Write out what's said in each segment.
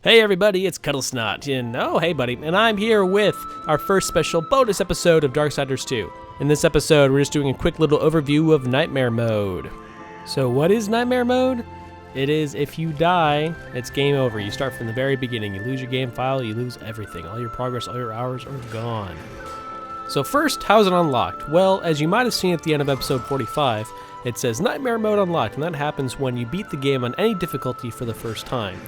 Hey everybody, it's Kuddlesnot, and oh hey buddy, and I'm here with our first special bonus episode of Darksiders 2. In this episode, we're just doing a quick little overview of Nightmare Mode. So what is Nightmare Mode? It is if you die, it's game over. You start from the very beginning. You lose your game file, you lose everything. All your progress, all your hours are gone. So first, how is it unlocked? Well, as you might have seen at the end of episode 45, it says Nightmare Mode unlocked, and that happens when you beat the game on any difficulty for the first time.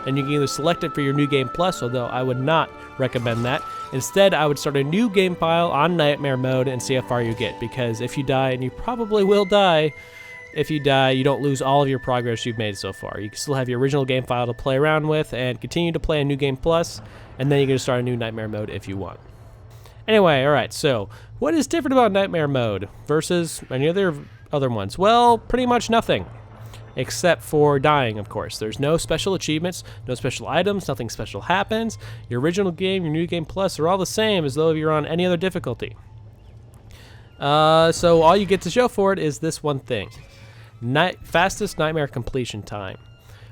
And you can either select it for your New Game Plus, although I would not recommend that. Instead, I would start a new game file on Nightmare Mode and see how far you get, because if you die, and you probably will die, if you die, you don't lose all of your progress you've made so far. You can still have your original game file to play around with and continue to play a New Game Plus, and then you can start a new Nightmare Mode if you want. Anyway, alright, so what is different about Nightmare Mode versus any other ones? Well, pretty much nothing. Except for dying, of course. There's no special achievements, no special items, nothing special happens. Your original game, your New Game Plus are all the same as though you're on any other difficulty. So all you get to show for it is this one thing. Fastest Nightmare completion time.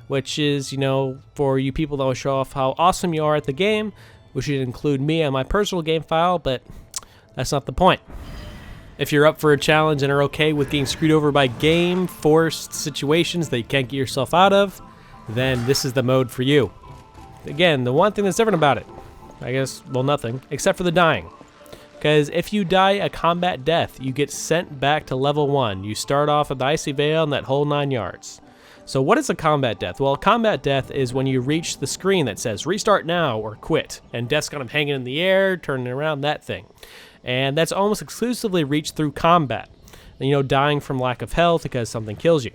Which is, you know, for you people that will show off how awesome you are at the game, which should include me on my personal game file, but that's not the point. If you're up for a challenge and are okay with getting screwed over by game-forced situations that you can't get yourself out of, then this is the mode for you. Again, the one thing that's different about it, I guess, well, nothing, except for the dying. Because if you die a combat death, you get sent back to level 1. You start off at the Icy Vale and that whole 9 yards. So what is a combat death? Well, a combat death is when you reach the screen that says restart now or quit, and death's kind of hanging in the air, turning around, that thing. And that's almost exclusively reached through combat. You know, dying from lack of health because something kills you.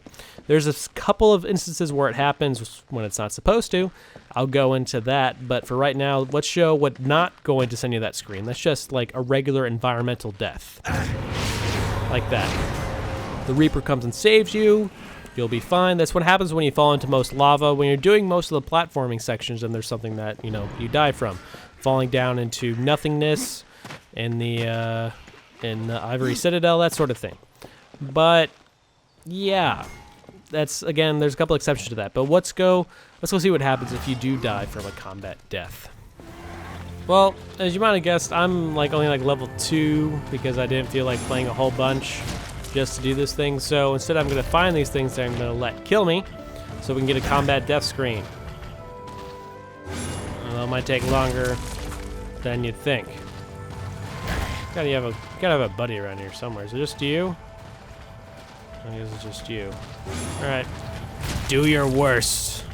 There's a couple of instances where it happens when it's not supposed to. I'll go into that, but for right now, let's show what's not going to send you that screen. That's just like a regular environmental death. Like that. The Reaper comes and saves you. You'll be fine. That's what happens when you fall into most lava. When you're doing most of the platforming sections and there's something that, you know, you die from. Falling down into nothingness. In the Ivory Citadel, that sort of thing. But yeah, that's, again, there's a couple exceptions to that. But let's go see what happens if you do die from a combat death. Well, as you might have guessed, I'm only level 2 because I didn't feel like playing a whole bunch just to do this thing. So instead, I'm gonna find these things that I'm gonna let kill me, so we can get a combat death screen. Well, it might take longer than you'd think. Gotta have a buddy around here somewhere. Is it just you? I guess it's just you. Alright. Do your worst.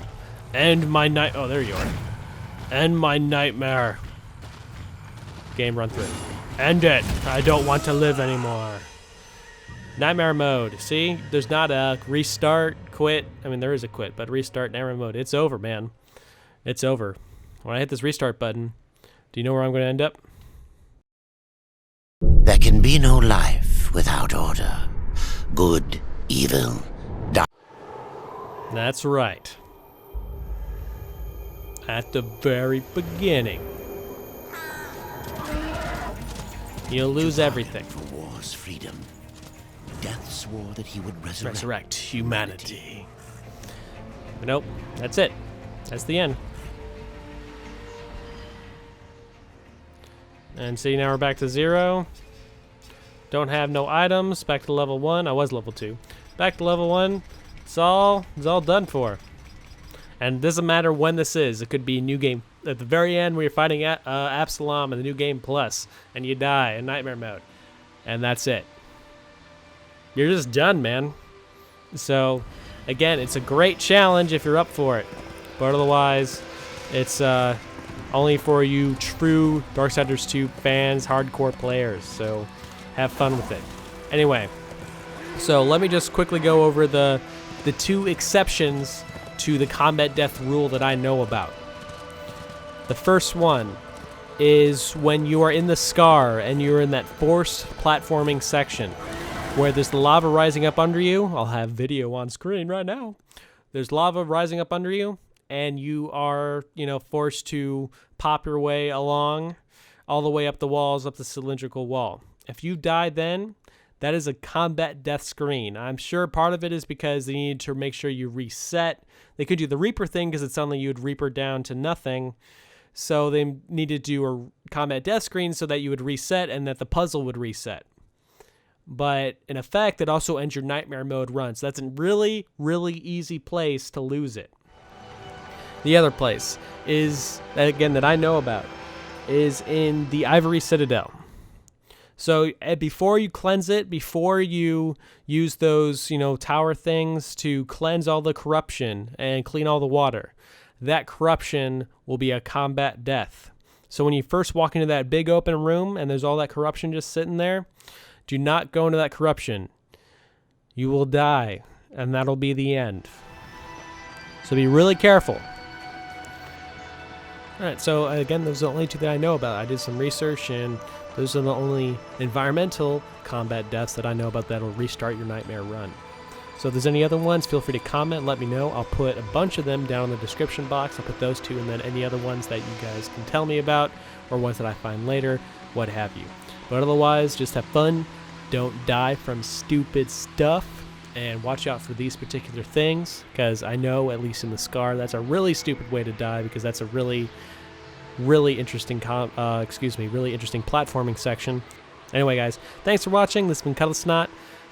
End my night. Oh, there you are. End my nightmare. Game run through. End it. I don't want to live anymore. Nightmare mode. See? There's not a restart, quit. I mean, there is a quit, but restart, nightmare mode. It's over, man. It's over. When I hit this restart button, do you know where I'm going to end up? There can be no life without order. Good, evil, dark. That's right. At the very beginning, you'll lose everything. For war's freedom. Death swore that he would resurrect humanity. But nope, that's it. That's the end. And see, now we're back to 0. Don't have no items. Back to level 1. I was level 2. Back to level 1. It's all done for. And it doesn't matter when this is. It could be new game at the very end where you're fighting Absalom in the New Game Plus, and you die in Nightmare Mode, and that's it. You're just done, man. So, again, it's a great challenge if you're up for it, but otherwise, it's only for you true Darksiders 2 fans, hardcore players. So. Have fun with it. Anyway, so let me just quickly go over the 2 exceptions to the combat death rule that I know about. The first one is when you are in the Scar and you're in that forced platforming section where there's the lava rising up under you. I'll have video on screen right now. There's lava rising up under you and you are, you know, forced to pop your way along all the way up the walls, up the cylindrical wall. If you die then, that is a combat death screen. I'm sure part of it is because they need to make sure you reset. They could do the Reaper thing because it sounded like you would Reaper down to nothing. So they need to do a combat death screen so that you would reset and that the puzzle would reset. But in effect, it also ends your nightmare mode run. So that's a really, really easy place to lose it. The other place is, again, that I know about, is in the Ivory Citadel. So before you cleanse it, before you use those, tower things to cleanse all the corruption and clean all the water, that corruption will be a combat death. So when you first walk into that big open room and there's all that corruption just sitting there, do not go into that corruption. You will die, and that'll be the end. So be really careful. Alright, so again, those are the only two that I know about. I did some research, and those are the only environmental combat deaths that I know about that'll restart your nightmare run. So if there's any other ones, feel free to comment, let me know. I'll put a bunch of them down in the description box. I'll put those two, and then any other ones that you guys can tell me about, or ones that I find later, what have you. But otherwise, just have fun. Don't die from stupid stuff, and watch out for these particular things, because I know, at least in the Scar, that's a really stupid way to die, because that's a really interesting really interesting platforming section. Anyway, guys, thanks for watching. This has been Kuddlesnot.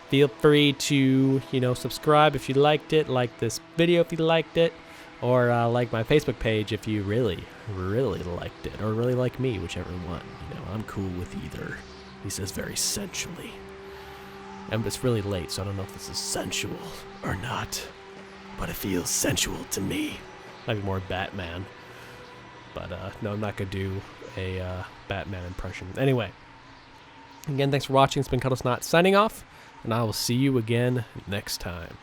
Feel free to, subscribe if you liked it, like this video if you liked it, or like my Facebook page if you really, really liked it, or really like me, whichever one. I'm cool with either. He says very sensually. And it's really late, so I don't know if this is sensual or not, but it feels sensual to me. Might be more Batman. But no, I'm not going to do a Batman impression. Anyway, again, thanks for watching. It's been Kuddlesnot signing off, and I will see you again next time.